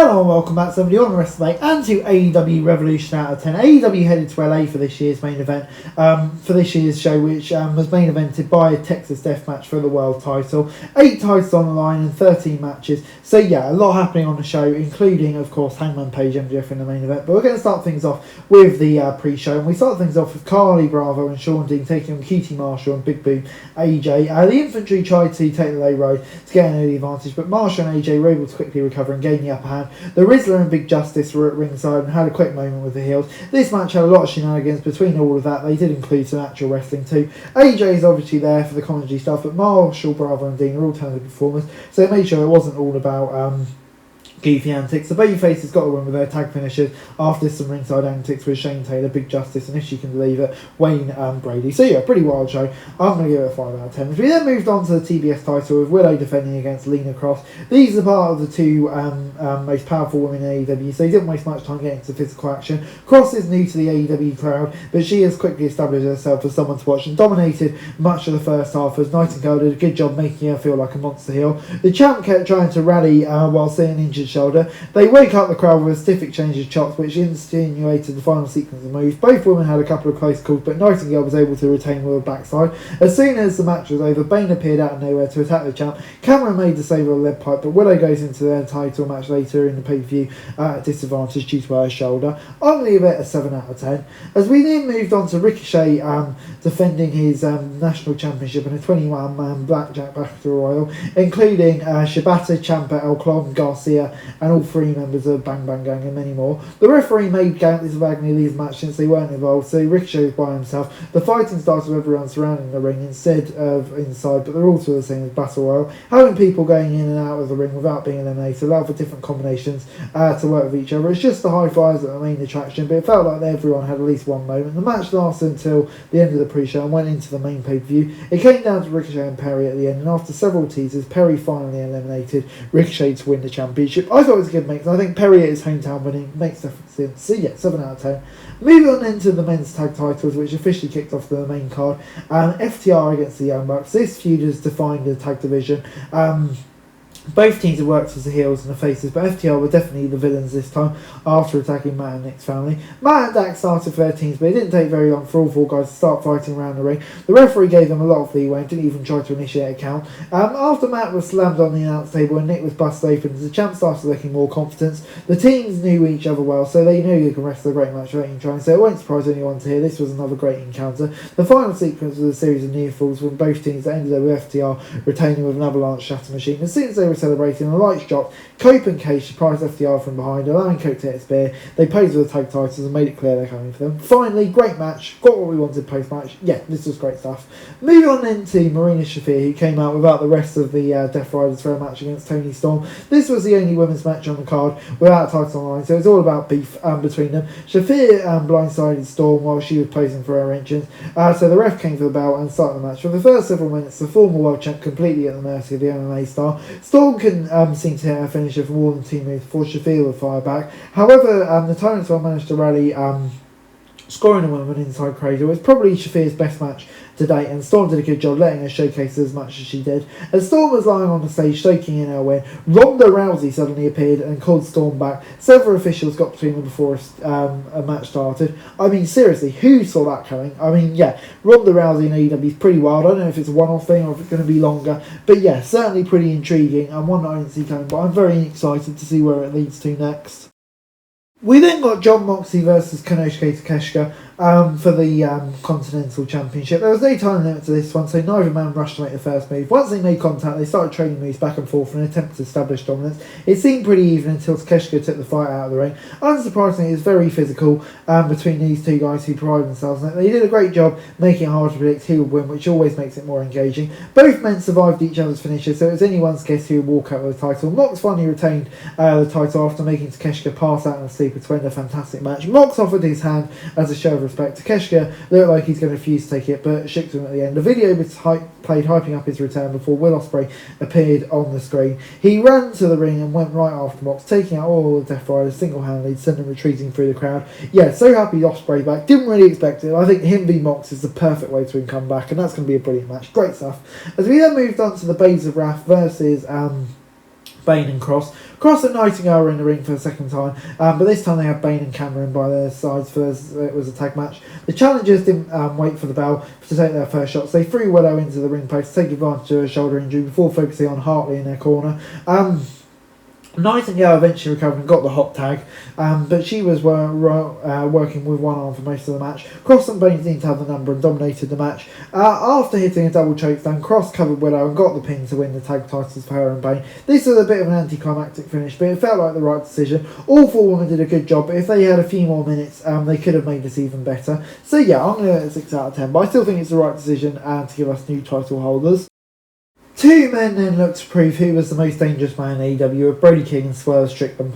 Hello and welcome back to somebody on the rest of the and to AEW Revolution out of 10. AEW headed to LA for this year's main event, for this year's show, which was main evented by a Texas Death Match for the world title. 8 titles on the line and 13 matches. So yeah, a lot happening on the show, including of course Hangman Page MJF in the main event. But we're going to start things off with the pre-show, and we start things off with Carly Bravo and Shawn Dean taking on QT Marshall and Big Boom AJ. The infantry tried to take the low road to get an early advantage, but Marshall and AJ were able to quickly recover and gain the upper hand. The Rizzler and Big Justice were at ringside and had a quick moment with the heels. This match had a lot of shenanigans between all of that. They did include some actual wrestling too. AJ is obviously there for the comedy stuff, but Marshall, Bravo and Dean are all talented performers, so they made sure it wasn't all about goofy antics. The babyfaces got a win with their tag finishers after some ringside antics with Shane Taylor, Big Justice, and if you can believe it, Wayne Brady. So yeah, pretty wild show. I'm going to give it a 5 out of 10. We then moved on to the TBS title with Willow defending against Lena Cross. These are part of the two most powerful women in AEW, so they didn't waste much time getting into physical action. Cross is new to the AEW crowd, but she has quickly established herself as someone to watch and dominated much of the first half as Nightingale did a good job making her feel like a monster heel. The champ kept trying to rally while seeing injured shoulder. They wake up the crowd with a stiff exchange of chops, which insinuated the final sequence of moves. Both women had a couple of close calls, but Nightingale was able to retain with a backside. As soon as the match was over, Bane appeared out of nowhere to attack the champ. Cameron made the save of a lead pipe, but Willow goes into their title match later in the pay-per-view at a disadvantage due to her shoulder. I'm going to give it a 7 out of 10. As we then moved on to Ricochet defending his national championship in a 21-man blackjack battle royal, including Shibata, Ciampa, El Clon, Garcia, and all 3 members of Bang Bang Gang and many more. The referee made countless of agony leave the match since they weren't involved, so Ricochet was by himself. The fighting started with everyone surrounding the ring instead of inside, but the rules were the same as Battle Royal. Having people going in and out of the ring without being eliminated allowed for different combinations to work with each other. It's just the high fives that were the main attraction, but it felt like everyone had at least one moment. The match lasted until the end of the pre-show and went into the main pay-per-view. It came down to Ricochet and Perry at the end, and after several teasers, Perry finally eliminated Ricochet to win the championship. I thought it was a good mix. I think Perry at his hometown winning makes difference. So yeah, 7 out of 10. Moving on into the men's tag titles, which officially kicked off the main card. FTR against the Young Bucks. This feud has defined the tag division. Both teams have worked as the heels and the faces, but FTR were definitely the villains this time after attacking Matt and Nick's family. Matt and Dak started for their teams, but it didn't take very long for all 4 guys to start fighting around the ring. The referee gave them a lot of leeway and didn't even try to initiate a count. After Matt was slammed on the announce table and Nick was busted open, the champ started looking more confident. The teams knew each other well, so they knew they could wrestle a great match without even trying, so it won't surprise anyone to hear this was another great encounter. The final sequence was a series of near falls from both teams that ended up with FTR retaining with an avalanche shatter machine. As soon as they were celebrating, the lights dropped. Cope and Cage surprised FTR from behind, allowing Cope to hit a spear. They posed with the tag titles and made it clear they're coming for them. Finally, great match. Got what we wanted post-match. Yeah, this was great stuff. Moving on into Marina Shafir, who came out without the rest of the Death Riders for a match against Toni Storm. This was the only women's match on the card without a title on the line, so it was all about beef between them. Shafir blindsided Storm while she was posing for her entrance, so the ref came for the bell and started the match. For the first several minutes, the former world champ completely at the mercy of the MMA star. Storm can seem to hit her finisher for more than 2 moves before Shafir would fire back. However, the Tyrants managed to rally, scoring a woman inside cradle. It was probably Shafir's best match to date, and Storm did a good job letting her showcase as much as she did. As Storm was lying on the stage soaking in her win, Ronda Rousey suddenly appeared and called Storm back. Several officials got between them before a match started. I mean, seriously, who saw that coming? I mean, yeah, Ronda Rousey in AEW is pretty wild. I don't know if it's a one-off thing or if it's going to be longer, but yeah, certainly pretty intriguing and one that I didn't see coming, but I'm very excited to see where it leads to next. We then got Jon Moxley versus Konosuke Takeshita for the Continental Championship. There was no time limit to this one, so neither man rushed to make the first move. Once they made contact, they started trading moves back and forth in an attempt to establish dominance. It seemed pretty even until Takeshita took the fight out of the ring. Unsurprisingly, it was very physical between these 2 guys who pride themselves on it. They did a great job making it hard to predict who would win, which always makes it more engaging. Both men survived each other's finishes, so it was anyone's guess who would walk out with the title. Mox finally retained the title after making Takeshita pass out in a sleeper to end a fantastic match. Mox offered his hand as a show of respect. Takeshita looked like he's going to refuse to take it, but shook to him at the end. The video was played hyping up his return before Will Ospreay appeared on the screen. He ran to the ring and went right after Mox, taking out all the Death Riders single-handedly, sending them retreating through the crowd. Yeah, so happy Ospreay back. Didn't really expect it. I think him v Mox is the perfect way to come back, and that's going to be a brilliant match. Great stuff. As we then moved on to the Babes of Wrath versus Bane and Cross. Cross and Nightingale were in the ring for the second time, but this time they had Bane and Cameron by their sides for it was a tag match. The challengers didn't wait for the bell to take their first shots. They threw Willow into the ring post to take advantage of a shoulder injury before focusing on Hartley in their corner. Nightingale eventually recovered and got the hot tag, but she was working with one arm for most of the match. Cross and Bane seemed to have the number and dominated the match. After hitting a double chokedown, Cross covered Willow and got the pin to win the tag titles for her and Bane. This was a bit of an anticlimactic finish, but it felt like the right decision. All four women did a good job, but if they had a few more minutes, they could have made this even better. So yeah, I'm going to give it a 6 out of 10, but I still think it's the right decision to give us new title holders. Two men then looked to prove who was the most dangerous man in AEW, with Brody King and Swerve Strickland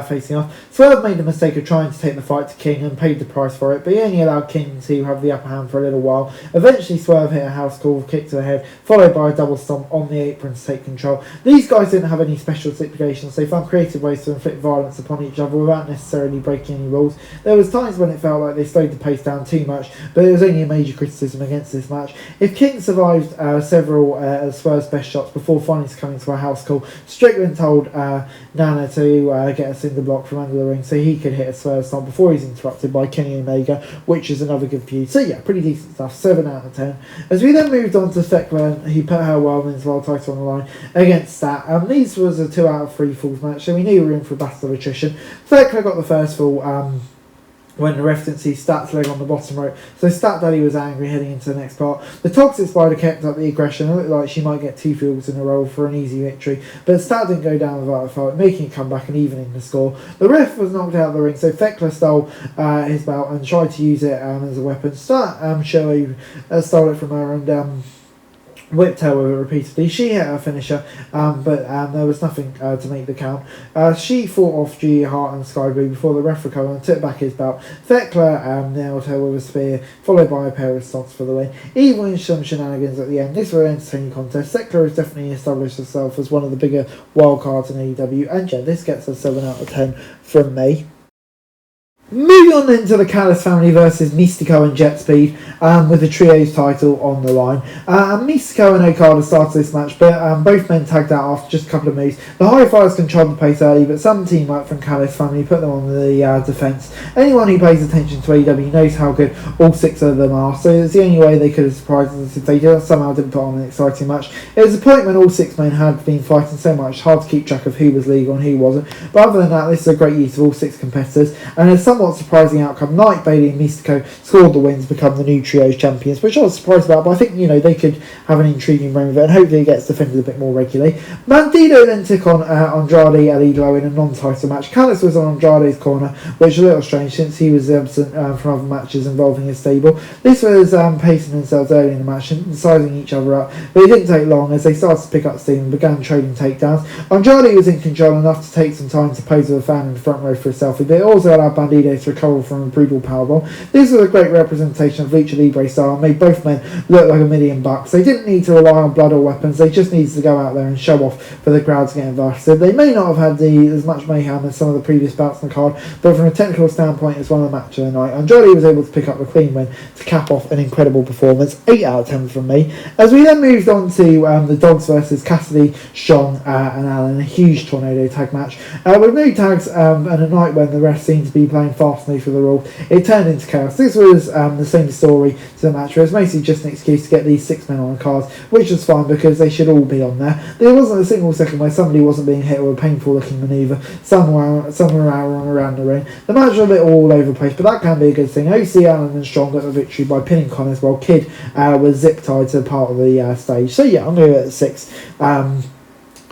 facing off. Swerve made the mistake of trying to take the fight to King and paid the price for it, but he only allowed King to have the upper hand for a little while. Eventually Swerve hit a house call, kick to the head, followed by a double stomp on the apron to take control. These guys didn't have any special stipulations, they found creative ways to inflict violence upon each other without necessarily breaking any rules. There was times when it felt like they slowed the pace down too much, but it was only a major criticism against this match. If King survived several Swerve's best shots before finally succumbing to a house call, Strickland told Nana to get a cinder block from under the ring so he could hit a Swerve stomp before he's interrupted by Kenny Omega, which is another good feud. So yeah, pretty decent stuff, 7 out of 10. As we then moved on to Thekla, who put her Women's World title on the line against Stat. These was a 2 out of 3 falls match, so we knew we were in for a battle of attrition. Thekla got the first fall when the ref didn't see Stat's leg on the bottom rope, so Stat Daddy was angry heading into the next part. The Toxic Spider kept up the aggression. It looked like she might get 2 fields in a row for an easy victory, but Stat didn't go down without a fight, making a comeback and evening the score. The ref was knocked out of the ring, so Thekla stole his belt and tried to use it as a weapon. Stat stole it from her and whipped her with it repeatedly. She hit her finisher, but there was nothing to make the count. She fought off G Hart and Sky Blue before the ref recovered and took back his belt. Thekla nailed her with a spear, followed by a pair of stomps for the win. Even with some shenanigans at the end, this was an entertaining contest. Thekla has definitely established herself as one of the bigger wild cards in AEW, and yeah, this gets a 7 out of 10 from me. Moving on then to the Callis family versus Mystico and Jet Speed, with the trios title on the line. Mystico and Okada started this match, but both men tagged out after just a couple of moves. The High Flyers controlled the pace early, but some teamwork from Callis family put them on the defence. Anyone who pays attention to AEW knows how good all 6 of them are, so it's the only way they could have surprised us if they somehow didn't put on an exciting match. It was a point when all 6 men had been fighting so much, hard to keep track of who was legal and who wasn't, but other than that, this is a great use of all 6 competitors, and as somewhat surprising outcome, Knight, Bailey and Mystico scored the wins to become the new trios champions, which I was surprised about, but I think they could have an intriguing run with it and hopefully it gets defended a bit more regularly. Bandito then took on Andrade El Idolo in a non-title match. Callis was on Andrade's corner, which is a little strange since he was absent from other matches involving his stable. This was pacing themselves early in the match and sizing each other up, but it didn't take long as they started to pick up steam and began trading takedowns. Andrade was in control enough to take some time to pose with a fan in the front row for a selfie, but it also allowed Bandito to recover from a brutal powerbomb. This was a great representation of Lucha Libre style and made both men look like $1,000,000. They didn't need to rely on blood or weapons, they just needed to go out there and show off for the crowd to get invested. They may not have had as much mayhem as some of the previous bouts on the card, but from a technical standpoint it's one of the match of the night. Andrade was able to pick up a clean win to cap off an incredible performance. 8 out of 10 from me. As we then moved on to the Dogs versus Cassidy, Strong and Allen, a huge tornado tag match. With no tags and a night when the rest seemed to be playing fast and for the rule, it turned into chaos. This was the same story to the match, where it's mostly just an excuse to get these 6 men on the cards, which was fine because they should all be on there. There wasn't a single second where somebody wasn't being hit with a painful looking manoeuvre somewhere around the ring. The match was a bit all over the place, but that can be a good thing. OC, Allen and Strong got the victory by pinning Connors, while Kid was zip tied to part of the stage. So yeah, I'm going to go at 6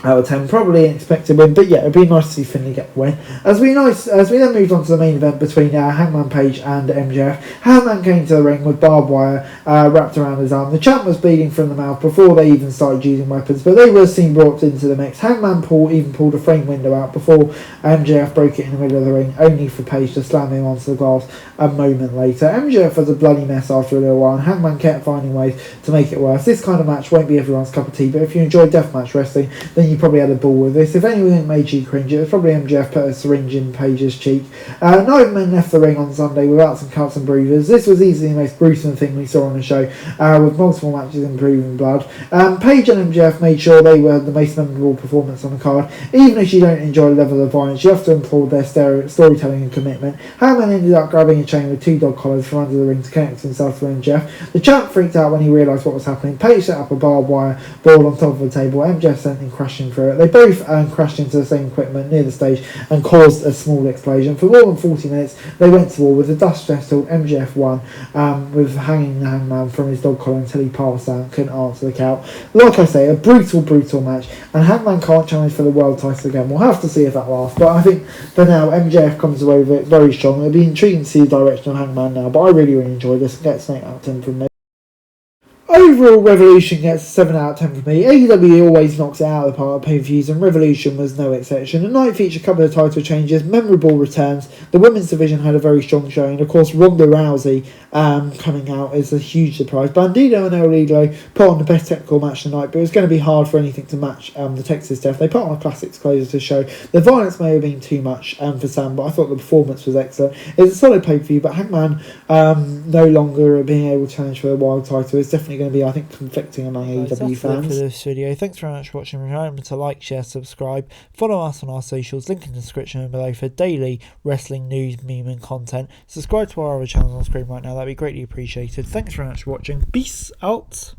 out of 10, probably an expected win, but yeah, it'd be nice to see Finlay get the win. As we then moved on to the main event between Hangman Page and MJF. Hangman came to the ring with barbed wire wrapped around his arm. The champ was bleeding from the mouth before they even started using weapons, but they were seen brought into the mix. Hangman even pulled a frame window out before MJF broke it in the middle of the ring, only for Page to slam him onto the glass a moment later. MJF was a bloody mess after a little while, and Hangman kept finding ways to make it worse. This kind of match won't be everyone's cup of tea, but if you enjoy deathmatch wrestling, then you you probably had a ball with this. If anything made you cringe, it was probably MJF put a syringe in Paige's cheek. 9 men left the ring on Sunday without some cuts and bruises. This was easily the most gruesome thing we saw on the show, with multiple matches improving blood. Paige and MJF made sure they were the most memorable performance on the card. Even if you don't enjoy the level of violence, you have to applaud their storytelling and commitment. Hangman ended up grabbing a chain with 2 dog collars from under the ring to connect himself to MJF. The champ freaked out when he realised what was happening. Paige set up a barbed wire ball on top of the table. MJF sent him crashing through it. They both crashed into the same equipment near the stage and caused a small explosion. For more than 40 minutes, they went to war with the dust settled. MJF won, with hanging the Hangman from his dog collar until he passed out and couldn't answer the count. Like I say, a brutal match, and Hangman can't challenge for the world title again. We'll have to see if that lasts, but I think for now MJF comes away with it very strong. It'll be intriguing to see the direction of Hangman now, but I really enjoyed this and gets an 8 out of 10 from me. Overall, Revolution gets a 7 out of 10 from me. AEW always knocks it out of the park at pay-per-views, and Revolution was no exception. The night featured a couple of title changes, memorable returns. The women's division had a very strong showing. Of course, Ronda Rousey coming out is a huge surprise. Bandito and El Idolo put on the best technical match tonight, but it was going to be hard for anything to match the Texas Death. They put on a classics closer to the show. The violence may have been too much for Sam, but I thought the performance was excellent. It's a solid pay-per-view, but Hangman no longer being able to challenge for the world title is definitely going to be, I think, conflicting among AEW fans. For this video, thanks very much for watching. Remember to like, share, subscribe, follow us on our socials, link in the description below for daily wrestling news, meme and content. Subscribe to our other channels on screen right now, that'd be greatly appreciated. Thanks very much for watching. Peace out.